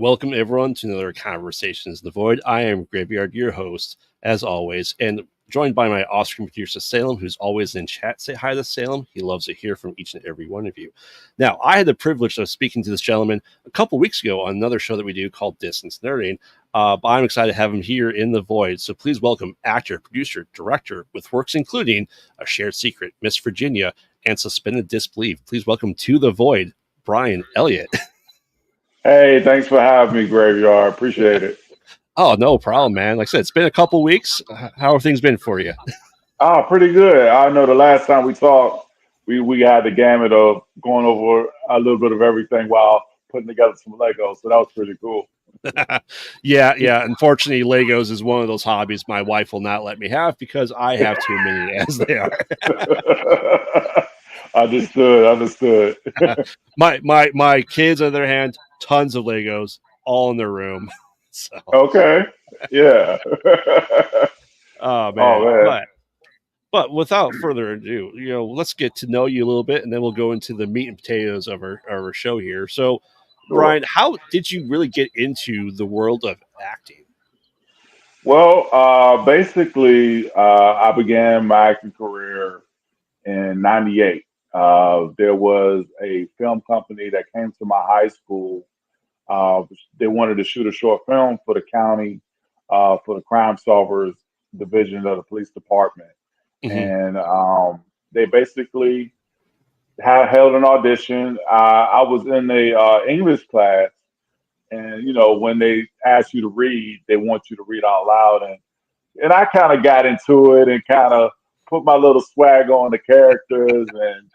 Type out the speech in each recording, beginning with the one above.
Welcome everyone to another Conversations in the Void. I am Graveyard, your host, as always, and joined by my off-screen producer Salem, who's always in chat. Say hi to Salem. He loves to hear from each and every one of you. Now, I had the privilege of speaking to this gentleman a couple weeks ago on another show that we do called Distance Nerding. But I'm excited to have him here in the Void. So please welcome actor, producer, director, with works including A Shared Secret, Miss Virginia, and Suspended Disbelief. Please welcome to the Void, Brian Elliott. Hey, thanks for having me, Graveyard. Appreciate it. Oh, no problem, man. Like I said, it's been a couple weeks. How have things been for you? Pretty good. I know the last time we talked, we had the gamut of going over a little bit of everything while putting together some Legos. So that was pretty cool. Yeah. Unfortunately, Legos is one of those hobbies my wife will not let me have because I have too many as they are. Understood. My kids, on the other hand, tons of Legos, all in their room. So, Okay. Yeah. oh Oh man, man. but without further ado, let's get to know you a little bit, and then we'll go into the meat and potatoes of our show here. So, Sure. Brian, how did you really get into the world of acting? Well, basically, I began my acting career in '98. There was a film company that came to my high school. They wanted to shoot a short film for the county, for the Crime Solvers division of the police department. Mm-hmm. And they basically held an audition. I was in the English class, and when they ask you to read, they want you to read out loud, and I kind of got into it and kind of put my little swag on the characters, and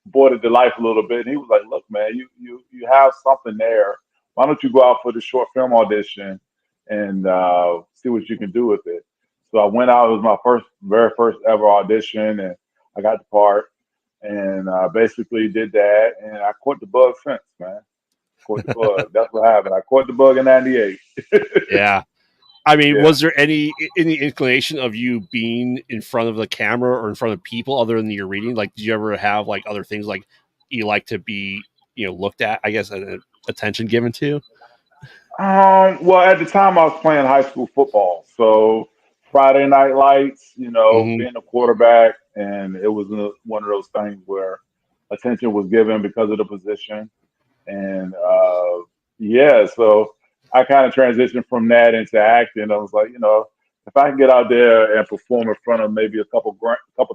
brought it to life a little bit. And he was like, "Look, man, you have something there. Why don't you go out for the short film audition and see what you can do with it?" So I went out. It was my very first ever audition, and I got the part, and basically did that, and I caught the bug since, man. Caught the bug. That's what happened. I caught the bug in '98. Yeah. I mean, Yeah. was there any inclination of you being in front of the camera or in front of people other than your reading? Like, did you ever have like other things like you like to be, looked at? I guess attention given to. Well, at the time I was playing high school football, so Friday Night Lights, Hmm. being a quarterback, and it was one of those things where attention was given because of the position, and yeah, so I kind of transitioned from that into acting. I was like, if I can get out there and perform in front of maybe a couple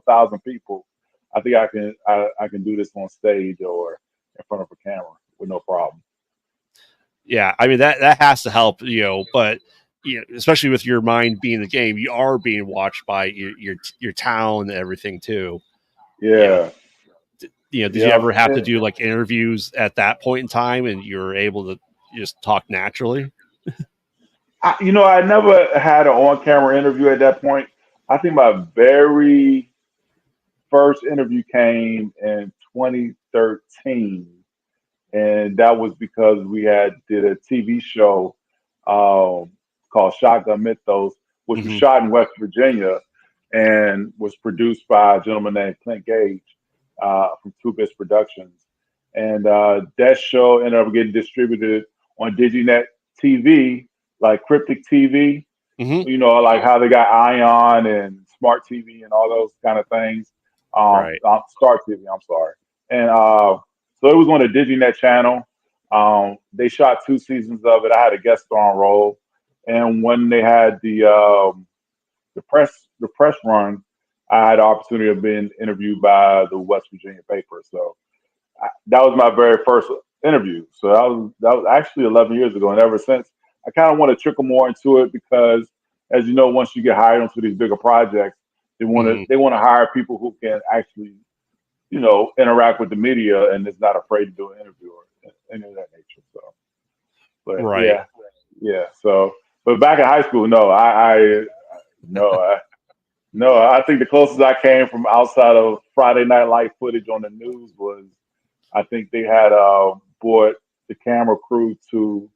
thousand people, I think I can do this on stage or in front of a camera with no problem. Yeah, I mean that has to help, but especially with your mind being the game, you are being watched by your town and everything too. You know, Yeah. did you Yeah. ever have to do like interviews at that point in time, and you were able to just talk naturally? I never had an on-camera interview at that point. I think my very first interview came in 2013, and that was because we had did a TV show called Shotgun Mythos, which was Hmm. shot in West Virginia and was produced by a gentleman named Clint Gage from Two Bits Productions. And that show ended up getting distributed on DigiNet TV, like Cryptic TV, Hmm. like how they got Ion and Smart TV and all those kind of things. Right. Star TV, I'm sorry. And so it was on the DigiNet channel. They shot two seasons of it. I had a guest starring role, and when they had the press run, I had the opportunity of being interviewed by the West Virginia paper. So that was my very first interview. So that was actually 11 years ago, and ever since, I kind of want to trickle more into it because, as you know, once you get hired onto these bigger projects, they want to Hmm. they want to hire people who can actually interact with the media and is not afraid to do an interview or any of that nature. So, but Right. yeah. So, but back in high school, no, no, I, no. I think the closest I came from outside of Friday Night Light footage on the news was I think they had brought the camera crew to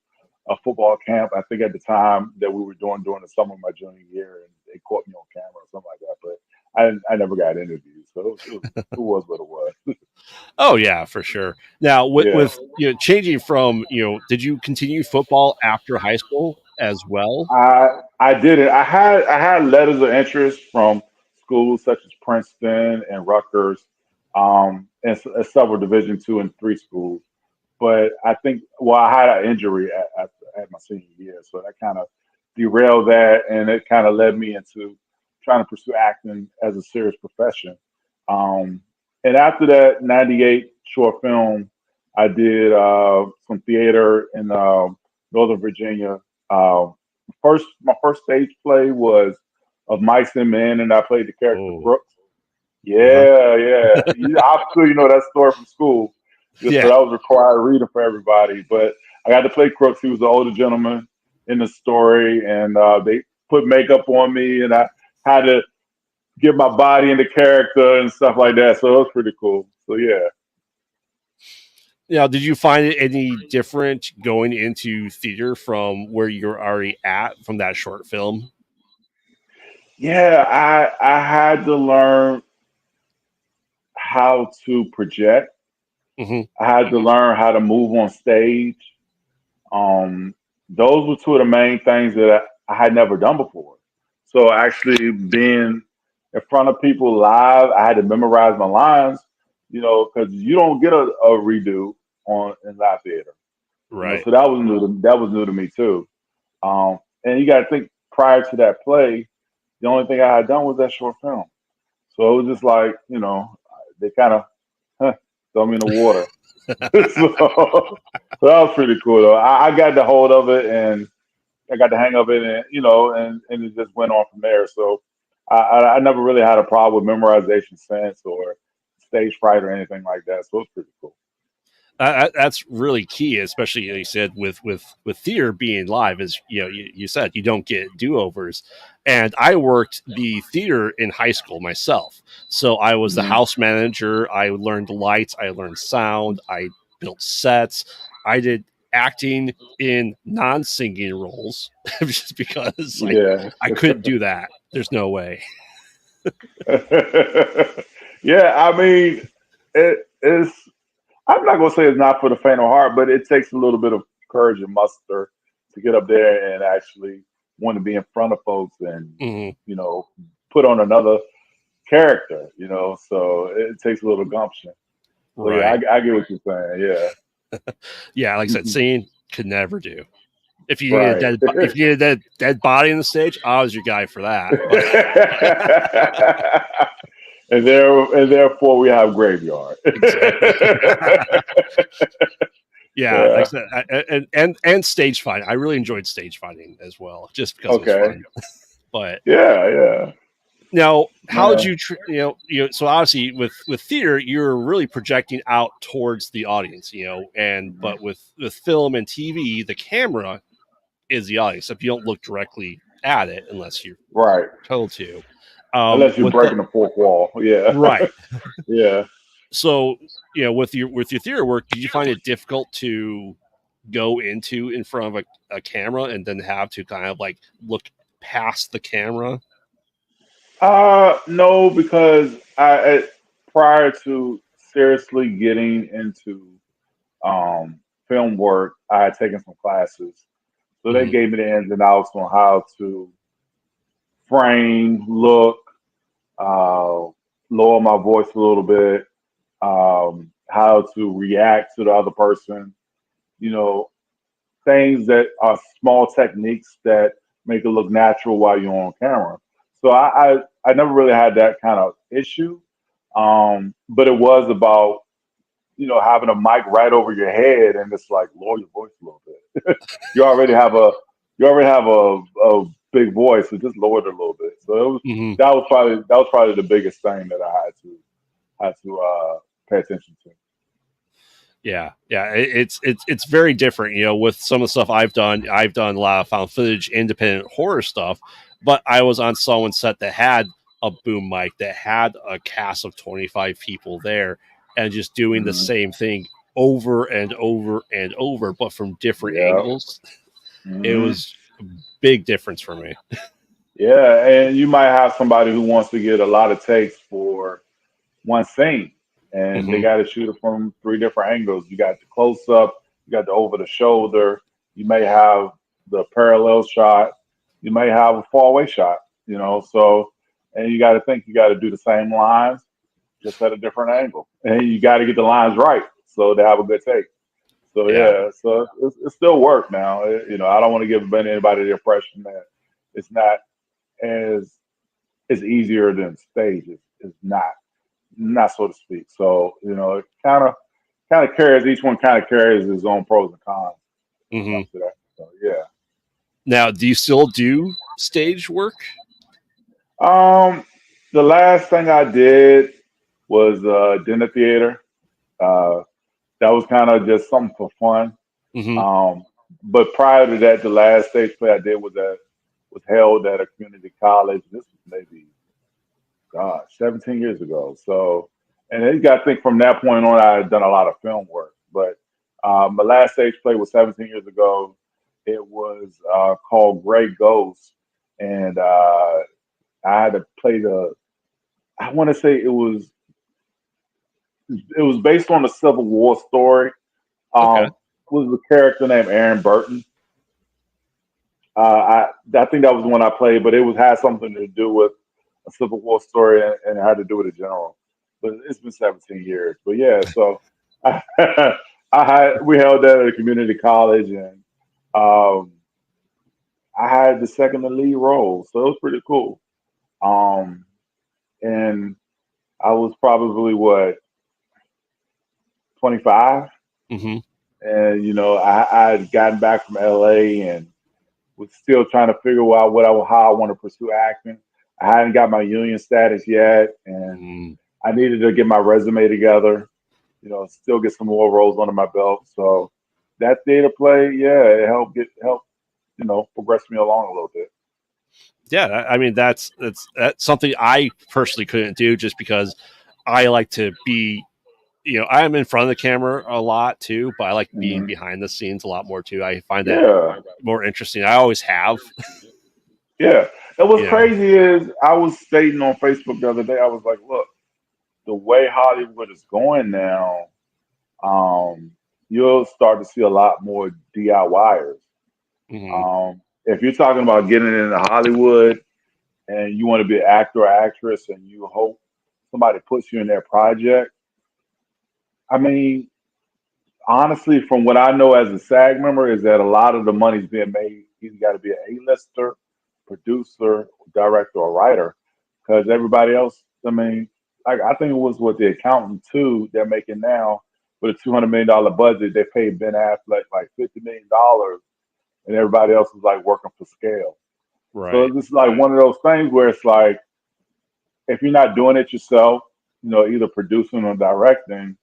a football camp. I think at the time that we were doing during the summer of my junior year, and they caught me on camera or something like that. But I never got interviews. So it was what it was. Oh yeah, for sure. Now Yeah. with changing from did you continue football after high school as well? I did it. I had letters of interest from schools such as Princeton and Rutgers, and several Division II and III schools. But I think, well, I had an injury at my senior year, so that kind of derailed that, and it kind of led me into trying to pursue acting as a serious profession. Um, and after that '98 short film, I did some theater in Northern Virginia. Uh, my first stage play was of Mice and Men, and I played the character Oh, Crooks. uh-huh. Yeah, yeah. I'm sure you know that story from school. Just so Yeah. that was required reading for everybody. But I got to play Crooks. He was the older gentleman in the story, and they put makeup on me, and I had to get my body into character and stuff like that. So it was pretty cool. So yeah, Now, did you find it any different going into theater from where you're already at from that short film? yeah. I had to learn how to project. Hmm. I had to learn how to move on stage. Um, those were two of the main things that I had never done before. So actually being in front of people live, I had to memorize my lines, because you don't get a redo on in live theater. Right. So that was new to me too. And you got to think prior to that play, the only thing I had done was that short film. So it was just like, they kind of throw me in the water. So that was pretty cool though. I got the hold of it and I got the hang of it, and and it just went on from there. So I never really had a problem with memorization sense or stage fright or anything like that. So it was pretty cool. That's really key, especially like you said with theater being live. Is you said you don't get do overs, and I worked the theater in high school myself, so I was the Hmm. house manager. I learned lights, I learned sound, I built sets, I did acting in non-singing roles just because Yeah. I couldn't do that. There's no way. Yeah, I mean, it is. I'm not gonna say it's not for the faint of heart, but it takes a little bit of courage and muster to get up there and actually want to be in front of folks and Hmm. you know put on another character. So it takes a little gumption. So yeah, Right. I get what you're saying. Yeah, like I said, Yeah. singing could never do. If you need a Right. if you need a dead body in the stage, I was your guy for that. But and therefore we have graveyard. exactly. Yeah, like I Yeah. said, and stage fighting. I really enjoyed stage fighting as well, just because it was Okay. fun. But Yeah. Yeah. now, how did Man. you so obviously with theater, you're really projecting out towards the audience, and Mhm. but with film and TV, the camera is the audience. If you don't look directly at it, unless you're Right. told to, Unless you're with the breaking the fourth wall. Yeah. right. Yeah. So with your theater work, did you find it difficult to go into in front of a camera and then have to kind of like look past the camera? No, because prior to seriously getting into um film work, I had taken some classes. So they Hmm. gave me the ins and outs on how to frame, look, uh, lower my voice a little bit, how to react to the other person, you know, things that are small techniques that make it look natural while you're on camera. So I never really had that kind of issue. But it was about, having a mic right over your head and it's like lower your voice a little bit. you already have a you already have a big voice, so just lower it a little bit. So Hmm. that was probably the biggest thing that I had to pay attention to. Yeah, yeah, it's very different. With some of the stuff I've done a lot of found footage, independent horror stuff. But I was on someone's set that had a boom mic, that had a cast of 25 people there, and just doing the Hmm. same thing over and over and over, but from different Yeah. angles. It Hmm. was a big difference for me. Yeah, and you might have somebody who wants to get a lot of takes for, one scene, and they Hmm. got to shoot it from three different angles. You got the close up, you got the over the shoulder, you may have the parallel shot, you may have a far away shot. So and you got to think you got to do the same lines just at a different angle, and you got to get the lines right so they have a good take. So Yeah. yeah, so it's still work now. I don't want to give anybody the impression that it's not as it's easier than stage. It's not so to speak. So it kind of carries each one kind of carries its own pros and cons when it Hmm. comes to that. So yeah. Now, do you still do stage work? Um, the last thing I did was dinner theater. Uh, that was kind of just something for fun. Hmm. Um, but prior to that, the last stage play I did was held at a community college. This was maybe, gosh, 17 years ago. So, and then you got to think from that point on, I had done a lot of film work. But my last stage play was 17 years ago. It was called Gray Ghost, and I had to play the. I want to say it was based on a Civil War story. Okay. Was a character named Aaron Burton. I think that was the one I played, but it was had something to do with a Civil War story and it had to do with a general. But it's been 17 years. But yeah, so I, we held that at a community college, and um, I had the second to lead role, so it was pretty cool. Um, and I was probably what 25, Hmm. and I had gotten back from LA and was still trying to figure out how I want to pursue acting. I hadn't got my union status yet, and Mm. I needed to get my resume together. Still get some more roles under my belt. So that theater play, yeah, it helped progress me along a little bit. Yeah, I mean that's something I personally couldn't do just because I like to be, I'm in front of the camera a lot too, but I like being Mhm. behind the scenes a lot more too. I find that Yeah, more interesting. I always have, yeah. And what's you know. crazy is I was stating on Facebook the other day. I was like, look, the way Hollywood is going now, um, you'll start to see a lot more DIYers. Hmm. If you're talking about getting into Hollywood and you want to be an actor or actress and you hope somebody puts you in their project, I mean, honestly, from what I know as a SAG member, is that a lot of the money's being made. You got to be an A-lister, producer, director, or writer, because everybody else. I mean, I think it was what the accountant too. They're making now with a $200 million budget. They paid Ben Affleck like $50 million, and everybody else is like working for scale. So Right. this is like one of those things where it's like if you're not doing it yourself, either producing or directing,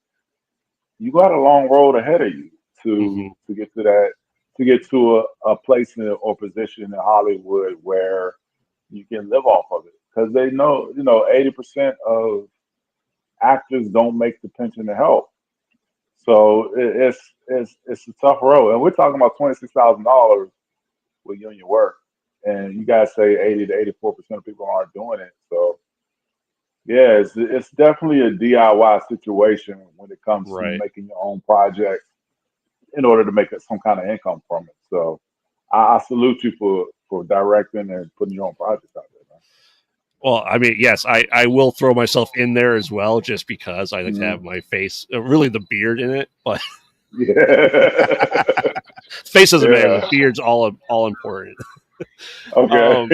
you got a long road ahead of you Hmm. to get to that to get to a place or position in Hollywood where you can live off of it because they know 80% of actors don't make the pension to help. So it's a tough road, and we're talking about $26,000 with union work, and you guys say 80 to 84% of people aren't doing it. So yeah, it's definitely a DIY situation when it comes to Right. making your own project in order to make some kind of income from it. So I salute you for directing and putting your own projects out there, Well, I mean, yes, I will throw myself in there as well, just because I like to have man. my face, really the beard in it, but Yeah. face doesn't matter. The Yeah. beard's all important. Okay. Um,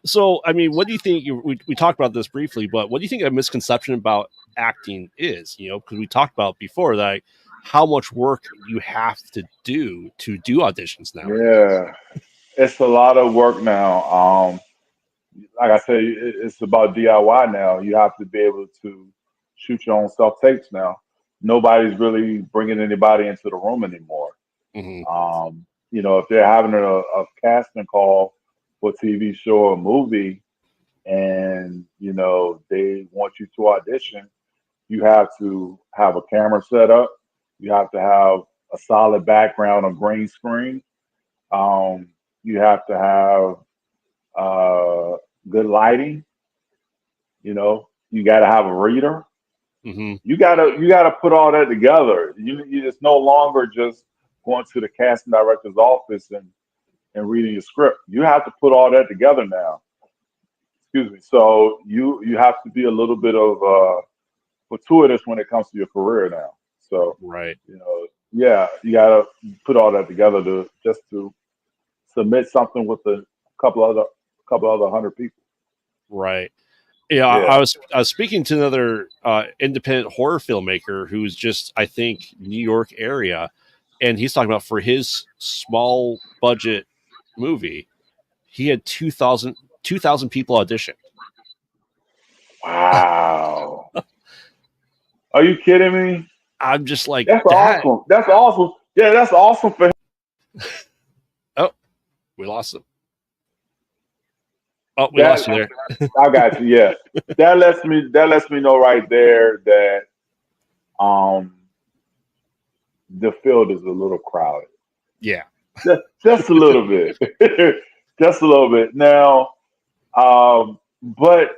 So, I mean, what do you think? We talked about this briefly, but what do you think a misconception about acting is? Because we talked about before that how much work you have to do auditions nowadays. Yeah. It's a lot of work now. Like I said, it's about DIY now. You have to be able to shoot your own self tapes now. Nobody's really bringing anybody into the room anymore. Hmm. If they're having a casting call for a TV show or movie, and they want you to audition, you have to have a camera set up. You have to have a solid background on green screen. Um, you have to have good lighting. You know, You got to have a reader. Hmm. You gotta put all that together. It's no longer just going to the casting director's office and reading your script. You have to put all that together now. Excuse me. So you have to be a little bit of fortuitous when it comes to your career now. So Right. yeah, you gotta put all that together to just to submit something with a couple other 100 people. Right. Yeah, Yeah. I was speaking to another independent horror filmmaker who's just, I think, New York area, and he's talking about for his small budget movie, he had 2,000 people audition. Wow. Are you kidding me? I'm just like That's that. awesome. That's awesome. Yeah, that's awesome for him. Oh, we lost him. Oh, we That lost you there. I got you. Yeah, that lets me know right there that um the field is a little crowded. Yeah. Just a little bit, just a little bit. Now, but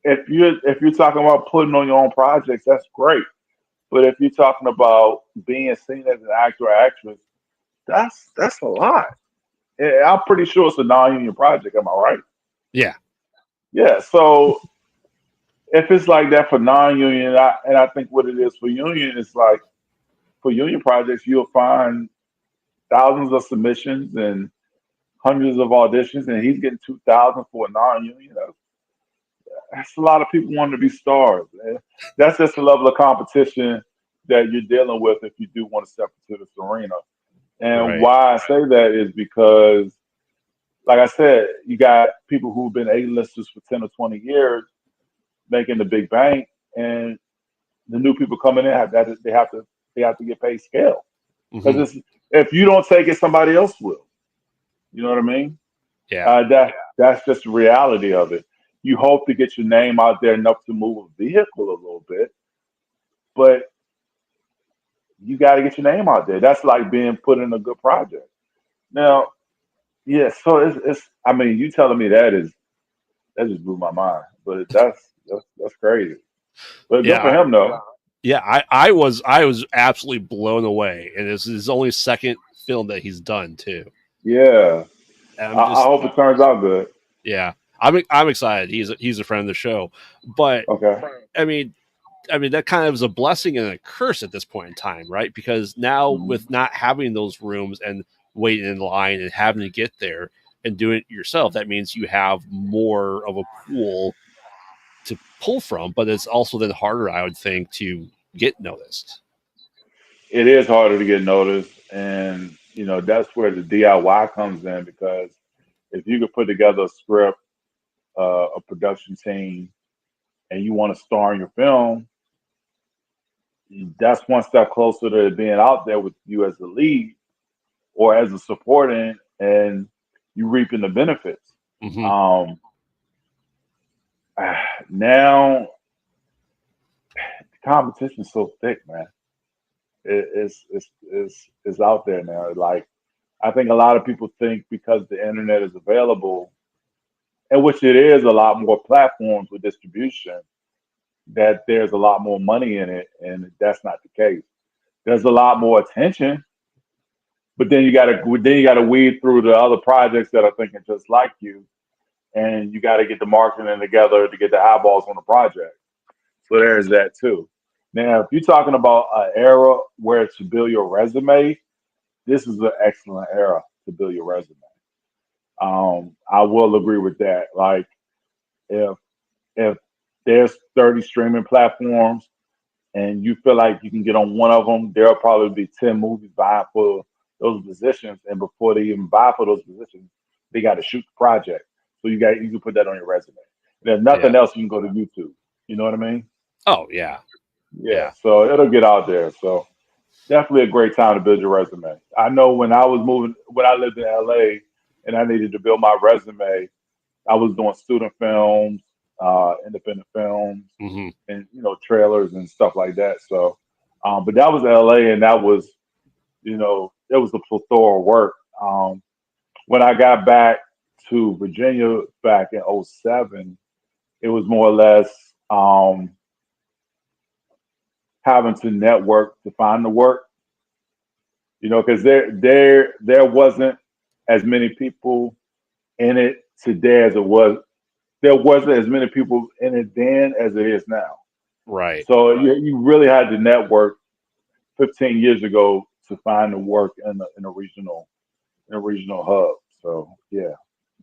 if you're talking about putting on your own projects, that's great. But if you're talking about being seen as an actor or actress, that's a lot. I'm pretty sure it's a non-union project. Am I right? Yeah. Yeah. So if it's like that for non-union, and I think what it is for union, it's like for union projects, you'll find thousands of submissions and hundreds of auditions, and he's getting 2,000 for a non-union. That's a lot of people wanting to be stars. Man. That's just the level of competition that you're dealing with if you do want to step into this arena. And Right. why I say that is because, like I said, you got people who've been A-listers for 10 or 20 years making the big bank, and the new people coming in have that they have to get paid scale Hmm. because it's if you don't take it, somebody else will. You know what I mean? Yeah. That's just the reality of it. You hope to get your name out there enough to move a vehicle a little bit, but you got to get your name out there. That's like being put in a good project. Now, yeah, so it's. I mean, you telling me that just blew my mind, but that's crazy. But good for Yeah. him though. Yeah. I was absolutely blown away, and this is his only second film that he's done too. Yeah, And I, I'm I just hope it turns out good. yeah. I'm excited. He's a friend of the show, but Okay. I mean, that kind of is a blessing and a curse at this point in time, right? Because now Mhm. with not having those rooms and waiting in line and having to get there and doing it yourself, that means you have more of a pool to pull from, but it's also then harder, I would think, to get noticed. It is harder to get noticed, and that's where the DIY comes in because if you could put together a script, a production team, and you want to star in your film, that's one step closer to being out there with you as the lead or as a supporting, and you reaping the benefits. Hmm. Um, now the competition's so thick, man. It's out there now. Like I think a lot of people think because the internet is available, and which it is a lot more platforms with distribution, that there's a lot more money in it, and that's not the case. There's a lot more attention, but then you gotta weed through the other projects that are thinking just like you, and you got to get the marketing together to get the eyeballs on the project. So there's that too. Now, if you're talking about an era where to build your resume, this is an excellent era to build your resume. I will agree with that. Like if if there's 30 streaming platforms and you feel like you can get on one of them, there'll probably be 10 movies vying for those positions. And before they even vie for those positions, they got to shoot the project. So you can put that on your resume. And there's Yeah. nothing else you can go to YouTube. You know what I mean? Oh yeah. Yeah. Yeah. So it'll get out there. So definitely a great time to build your resume. I know when I lived in LA and I needed to build my resume, I was doing student films, independent films, Hmm. and trailers and stuff like that. So, but that was LA, and that was it was a plethora of work. When I got back to Virginia back in '07, it was more or less. um, having to network to find the work, because there wasn't as many people in it today as it was. There wasn't as many people in it then as it is now. Right. So you really had to network 15 years ago to find the work in a regional hub. So yeah.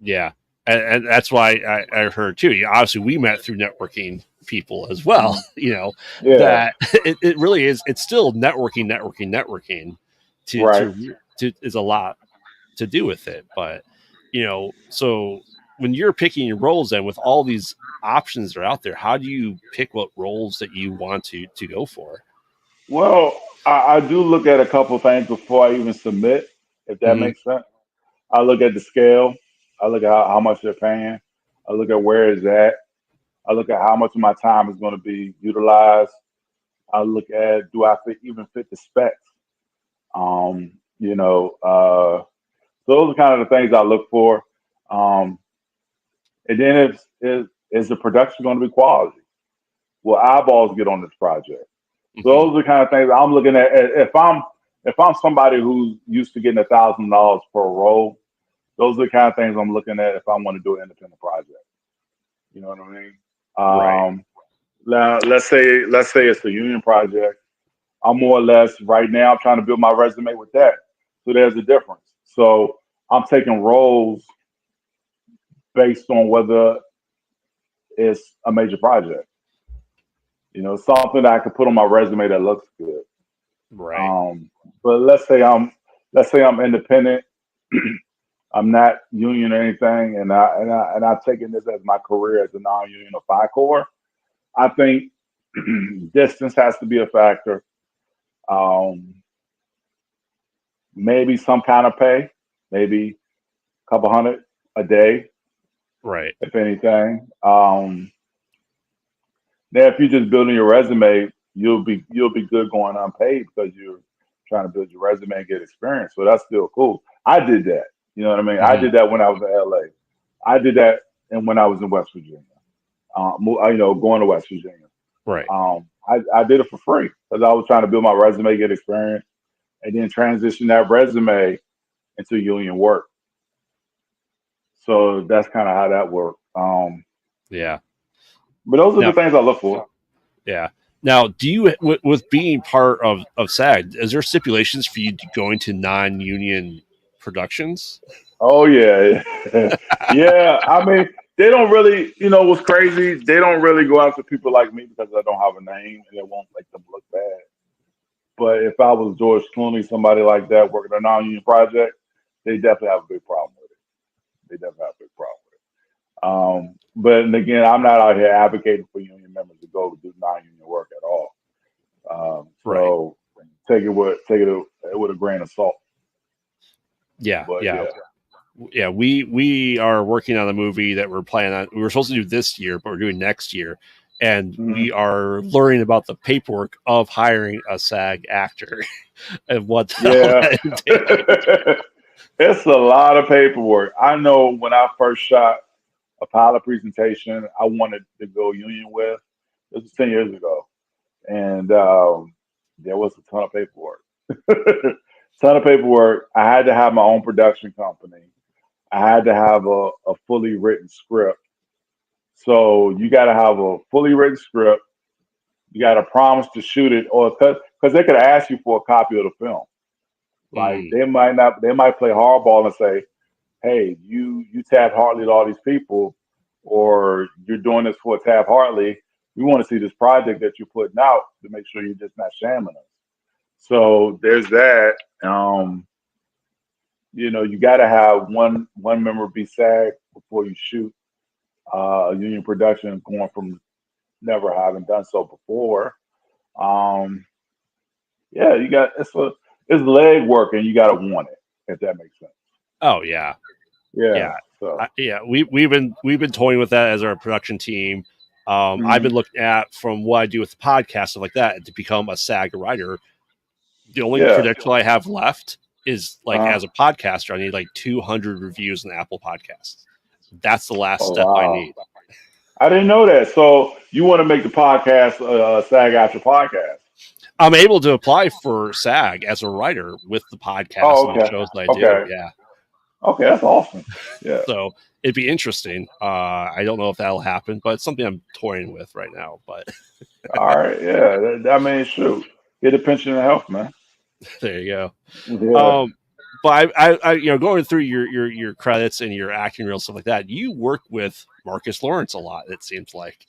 Yeah. And that's why I heard too. Obviously, we met through networking people as well. Mhm. Yeah. That it really is. It's still networking. To Right. to to is a lot to do with it. But so when you're picking your roles, then with all these options that are out there, how do you pick what roles that you want to go for? Well, I do look at a couple things before I even submit, if that Hmm. makes sense. I look at the scale. I look at how much they're paying. I look at where it's at. I look at how much of my time is going to be utilized. I look at, do I even fit the specs? Um, you know, uh, those are kind of the things I look for. Um, and then is the production going to be quality? Will eyeballs get on this project? So Hmm. those are the kind of things I'm looking at. If I'm somebody who's used to getting $1,000 per role, those are the kind of things I'm looking at if I want to do an independent project. You know what I mean? Right. Now let's say it's a union project. I'm more or less right now trying to build my resume with that. So there's a difference. So I'm taking roles based on whether it's a major project. Something that I could put on my resume that looks good. Right. But let's say I'm independent. I'm not union or anything, and I've taken this as my career as a non-union or Phi Corps. I think distance has to be a factor. Um, maybe some kind of pay, maybe a couple hundred a day, Right. if anything. Now, if you're just building your resume, you'll be good going unpaid because you're trying to build your resume and get experience. So that's still cool. I did that. You know what I mean? I Hmm. did that when I was in LA. I did that and when I was in West Virginia. Going to West Virginia. Right. I did it for free because I was trying to build my resume, get experience, and then transition that resume into union work. So that's kind of how that worked. Yeah. But those are the Now, things I look for. yeah. Now, do you with being part of SAG, is there stipulations for you to go into non-union productions? Oh yeah, yeah. I mean, they don't really. What's crazy? They don't really go after people like me because I don't have a name, and it won't make them look bad. But if I was George Clooney, somebody like that working a non-union project, they definitely have a big problem with it. They definitely have a big problem with it. But and again, I'm not out here advocating for union members to go do non-union work at all. Right. So take it with a grain of salt. Yeah. But Yeah. yeah. Yeah. We are working on a movie that we're planning on. We were supposed to do this year, but we're doing next year, and Mhm. we are learning about the paperwork of hiring a SAG actor and what all Yeah. that entails. It's a lot of paperwork. I know when I first shot a pilot presentation I wanted to go union with, this was 10 years ago. And there was a ton of paperwork. Ton of paperwork. I had to have my own production company. I had to have a fully written script. So you got to have a fully written script. You got to promise to shoot it, or because they could ask you for a copy of the film. Like Mm, they might not, they might play hardball and say, "Hey, you Tab Hartley to all these people, or you're doing this for Tab Hartley. We want to see this project that you're putting out to make sure you're just not shamming us." So there's that. You got to have one member be SAG before you shoot a union production, going from never having done so before. Um, yeah, it's leg work, and you got to want it if that makes sense. oh yeah. Yeah. Yeah. So. Yeah, we've been toying with that as our production team. I've Mhm. been looking at from what I do with the podcast stuff like that to become a SAG writer. The only Yeah. credential I have left is like Uh, as a podcaster, I need like 200 reviews in Apple Podcasts. That's the last oh step I wow. need. I didn't know that. So you want to make the podcast SAG after podcast. I'm able to apply for SAG as a writer with the podcast Oh, and the okay, shows that I do. okay, Yeah. okay. That's awesome. Yeah. So it'd be interesting. I don't know if that'll happen, but it's something I'm toying with right now. But All right. Yeah. I mean, shoot, get a pension and health, man. there you go. Yeah. But going through your credits and your acting reels stuff like that, you work with Marcus Lawrence a lot. It seems like.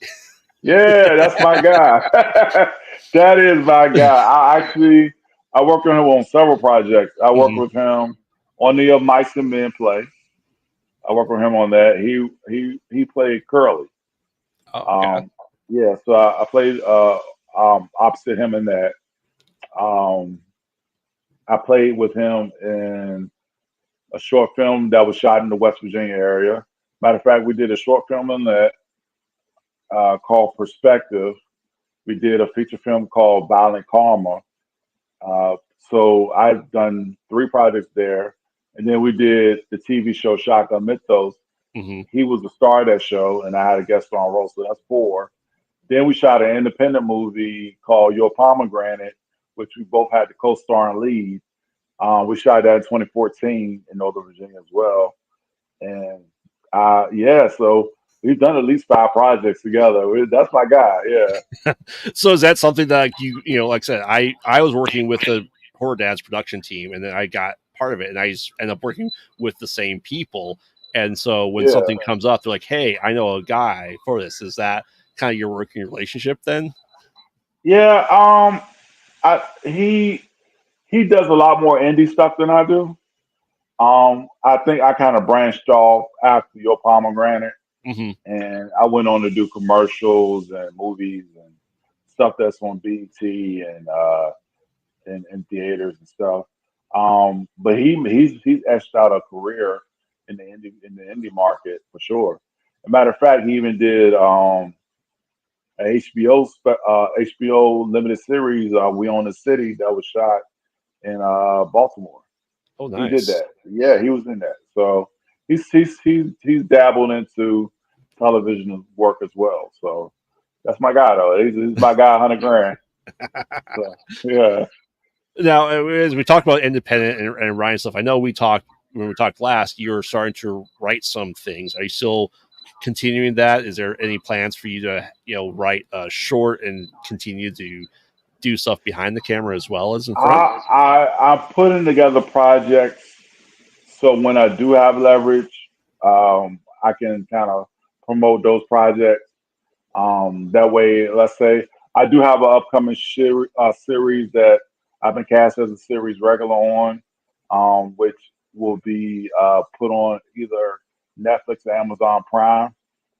Yeah, that's my guy. That is my guy. I worked with him on several projects. I worked Hmm. with him on the Mice and Men play. I worked with him on that. He played Curly. Oh, okay. Um, yeah, so I played opposite him in that. Um, I played with him in a short film that was shot in the West Virginia area. Matter of fact, we did a short film on that called Perspective. We did a feature film called Violent Karma. So I've done three projects there. And then we did the TV show Shotgun Mythos. Hmm. He was the star of that show, and I had a guest starring role, so that's four. Then we shot an independent movie called Your Pomegranate, which we both had the co-star and lead. We shot that in 2014 in Northern Virginia as well. And yeah, so we've done at least five projects together. That's my guy. Yeah, So is that something that like, like I said, I was working with the Horror Dads production team, and then I got part of it, and I just end up working with the same people. And so when yeah, something comes up, they're like, "Hey, I know a guy for this." Is that kind of your working relationship then? yeah. He does a lot more indie stuff than I do. I think I kind of branched off after Your Pomegranate, Hmm. and I went on to do commercials and movies and stuff that's on BT and in theaters and stuff. But he's etched out a career in the indie market for sure. As a matter of fact, he even did an HBO limited series, We Own the City, that was shot in Baltimore. Oh, He did nice. that. Yeah, he was in that. So he's dabbled into television work as well. So that's my guy though. He's my guy, 100 grand. So yeah. Now, as we talk about independent and writing stuff, I know we talked when we talked last. You're starting to write some things. Are you still continuing that? Is there any plans for you to write a short and continue to do stuff behind the camera as well as in front? I'm putting together projects so when I do have leverage, I can kind of promote those projects. That way, let's say I do have an upcoming series that I've been cast as a series regular on, which will be put on either Netflix or Amazon Prime,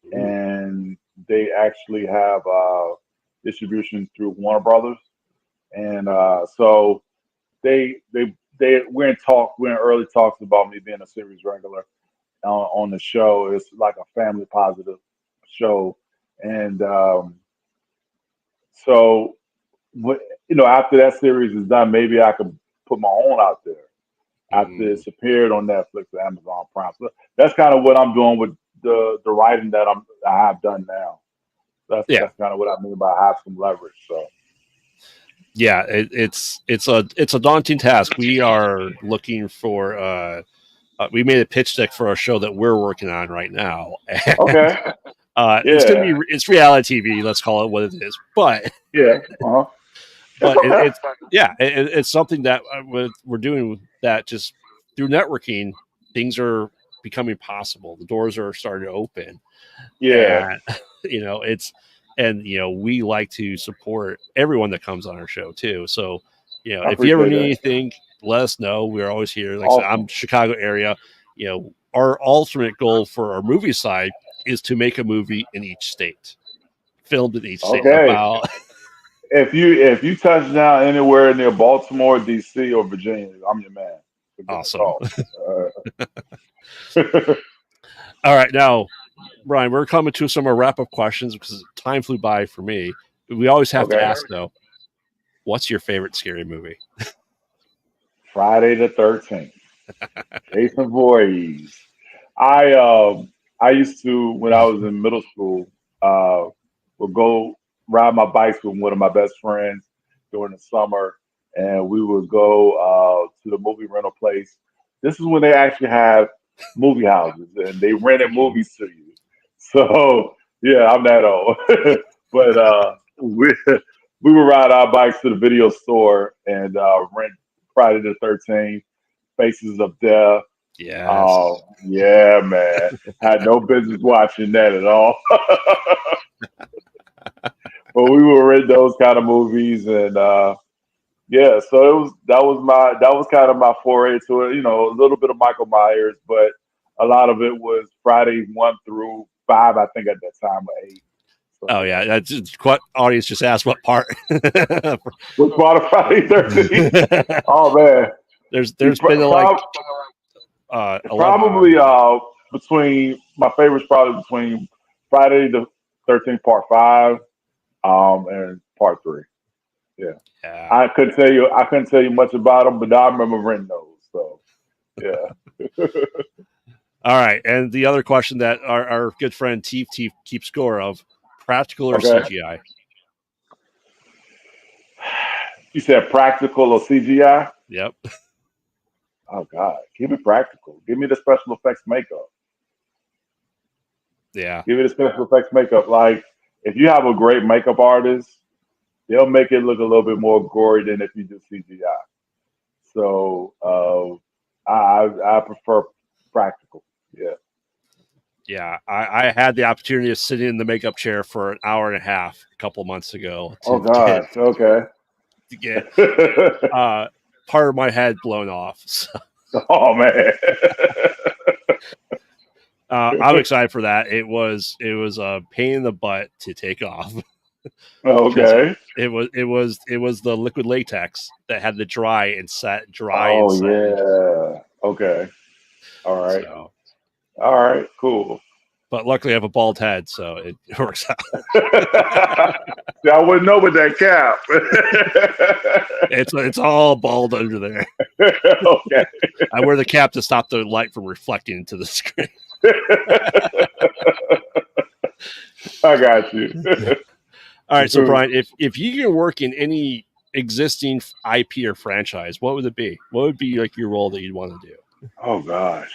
Ooh. and they actually have distribution through Warner Brothers, and so we're in talk, we're in early talks about me being a series regular on the show. It's like a family positive show, and so after that series is done, maybe I could put my own out there after Mm, it's appeared on Netflix or Amazon Prime. So that's kind of what I'm doing with the writing that I have done now. yeah, That's kind of what I mean by I have some leverage. So yeah. It's a daunting task. We are looking for. We made a pitch deck for a show that we're working on right now, and okay, it's going to yeah, be it's reality TV. Let's call it what it is. yeah, uh-huh. That's But okay. it's yeah, it's something that we're doing that just through networking. Things are becoming possible. The doors are starting to open, Yeah, and it's and we like to support everyone that comes on our show too. So I if you ever appreciate need that. anything, let us know. We're always here. Like I said, I'm Awesome. Chicago area. Our ultimate goal for our movie side is to make a movie in each state, filmed in each state. Okay. About If you touch down anywhere near Baltimore, DC, or Virginia, I'm your man. So give me a awesome. call. All right, now Brian, we're coming to some more wrap up questions because time flew by for me. We always have to Okay. ask though, what's your favorite scary movie? Friday the 13th. Jason Voorhees. I um I used to when I was in middle school. Uh, would go ride my bikes with one of my best friends during the summer, and we would go to the movie rental place. This is when they actually have movie houses, and they rented movies to you. So yeah, I'm that old. But we would ride our bikes to the video store and rent Friday the 13th, Faces of Death. Yes. Yeah, man. Had no business watching that at all. But we would rent those kind of movies, and yeah, so that was kind of my foray to it. You know, a little bit of Michael Myers, but a lot of it was Friday 1 through 5. I think at that time, or 8. Oh So yeah, that's what audience just asked. What part? was part of Friday 13th. Oh man, there's been like 11. probably between my favorites probably between Friday the 13th Part 5 and Part 3. Yeah. Yeah. I couldn't tell you much about them, but I remember renting those. So yeah. All right, and the other question that our good friend Teef keeps score of: practical or Okay. CGI? You said practical or CGI? Yep. Oh God, keep it practical. Give me the special effects makeup. Yeah. Give me the special effects makeup. Like if you have a great makeup artist, they'll make it look a little bit more gory than if you do CGI. So I prefer practical. Yeah. Yeah, I had the opportunity of sitting in the makeup chair for an hour and a half a couple months ago Oh to get gosh. Okay. to get part of my head blown off. So, Oh man. I'm excited for that. It was a pain in the butt to take off because Okay. it was the liquid latex that had to dry and Oh set. yeah. Okay. All right. So, All right. Cool. but luckily I have a bald head, so it works out. See, I wouldn't know with that cap. It's all bald under there. Okay. I wear the cap to stop the light from reflecting into the screen. I got you. All right, so Brian, if you can work in any existing IP or franchise, what would it be? What would be like your role that you'd want to do? Oh gosh,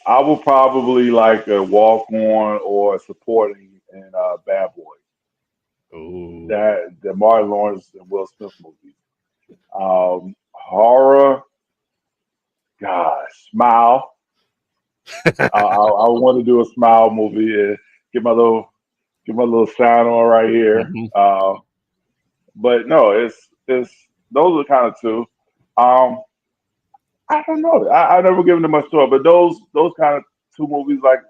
I will probably like a walk on or supporting in Bad Boys. Oh, That the Martin Lawrence and Will Smith movies. Horror, gosh, Smile. I want to do a Smile movie and get my little get my little shine on right here. mm-hmm. But no, it's those are kind of two. Um, I don't know. I never given them much thought, but those kind of two movies, like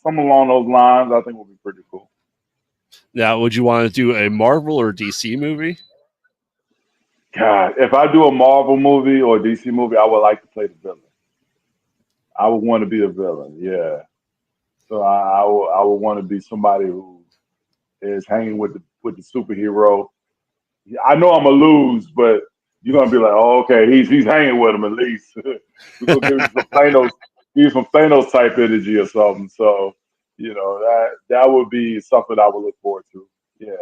some along those lines, I think would be pretty cool. Now, would you want to do a Marvel or DC movie? God, if I do a Marvel movie or a DC movie, I would like to play the villain. I would want to be the villain. Yeah. So I would want to be somebody who is hanging with the superhero. I know I'm gonna lose, but you're gonna be like, oh, okay, he's hanging with him at least. We're gonna give you some Thanos type energy or something. So that would be something I would look forward to. Yeah,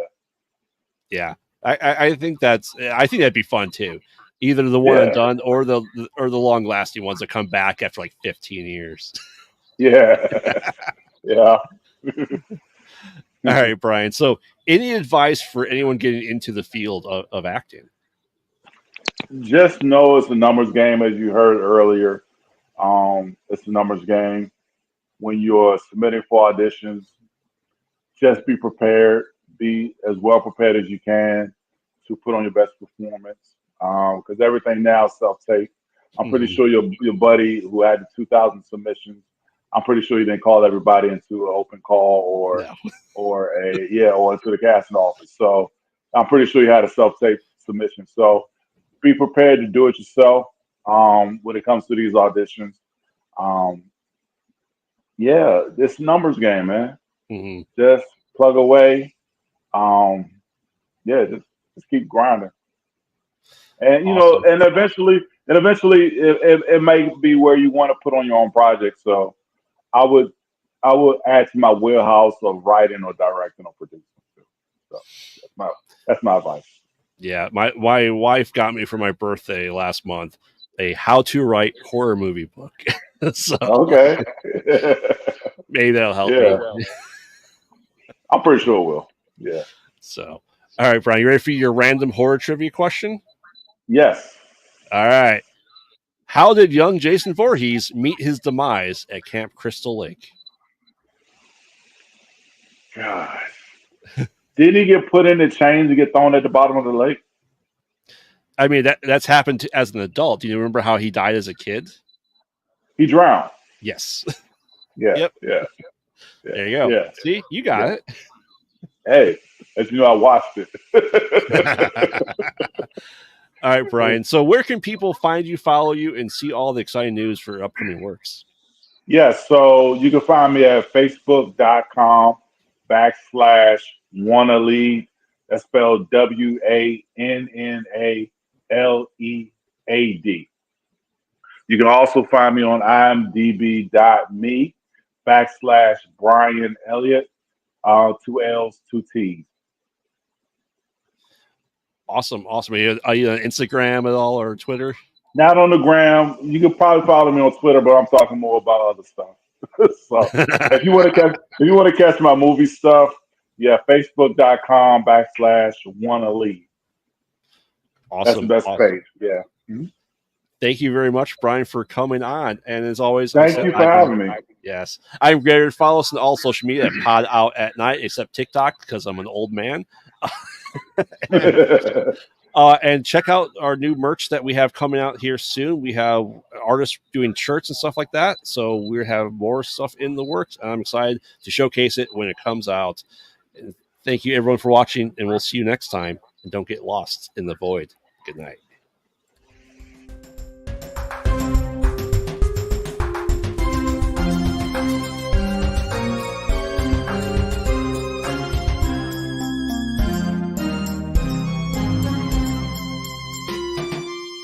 Yeah, I think that'd be fun too. Either the one and yeah, done or the long lasting ones that come back after like 15 years. yeah, yeah. All right, Brian. So, any advice for anyone getting into the field of acting? Just know it's a numbers game, as you heard earlier. It's a numbers game. When you're submitting for auditions, just be prepared. Be as well prepared as you can to put on your best performance. Because everything now is self tape. I'm pretty Mhm. sure your buddy who had the 2,000 submissions. I'm pretty sure he didn't call everybody into an open call No. or into the casting office. So I'm pretty sure you had a self tape submission. So be prepared to do it yourself when it comes to these auditions. Um, yeah, this numbers game, man. Mhm. Just plug away. Um, yeah, just keep grinding, and Awesome. eventually, it may be where you want to put on your own project. So I would I would add to my wheelhouse of writing or directing or producing. That's my advice. Yeah, my wife got me for my birthday last month a how to write horror movie book. So Okay. maybe that'll help Yeah, me. I'm pretty sure it will. Yeah. So, all right, Brian, you ready for your random horror trivia question? Yes. All right. How did young Jason Voorhees meet his demise at Camp Crystal Lake? God. Didn't he get put in the chains and get thrown at the bottom of the lake? I mean, that's happened as an adult. Do you remember how he died as a kid? He drowned. Yes. Yeah. Yep. Yeah. Yeah. There you go. Yeah. See, you got Yeah. it. Hey, as you know, I watched it. All right, Brian. So where can people find you, follow you, and see all the exciting news for upcoming works? Yes, so you can find me at facebook.com/wanna lead. That's spelled WANNALEAD. You can also find me on imdb.me/Brian Elliott, two L's, two T's. Awesome. Are you on Instagram at all or Twitter? Not on the gram. You can probably follow me on Twitter, but I'm talking more about other stuff. So if you want to catch my movie stuff, yeah, facebook.com/wanna lead. That's the Awesome. best page. Yeah. Mhm. Thank you very much, Brian, for coming on. And as always, like I Thank said, you for having me. Yes, I'm Gary. Follow us on all social media at Pod Out at Night, except TikTok because I'm an old man. And check out our new merch that we have coming out here soon. We have artists doing shirts and stuff like that. So we have more stuff in the works. And I'm excited to showcase it when it comes out. And thank you, everyone, for watching. And we'll see you next time. And don't get lost in the void. Good night.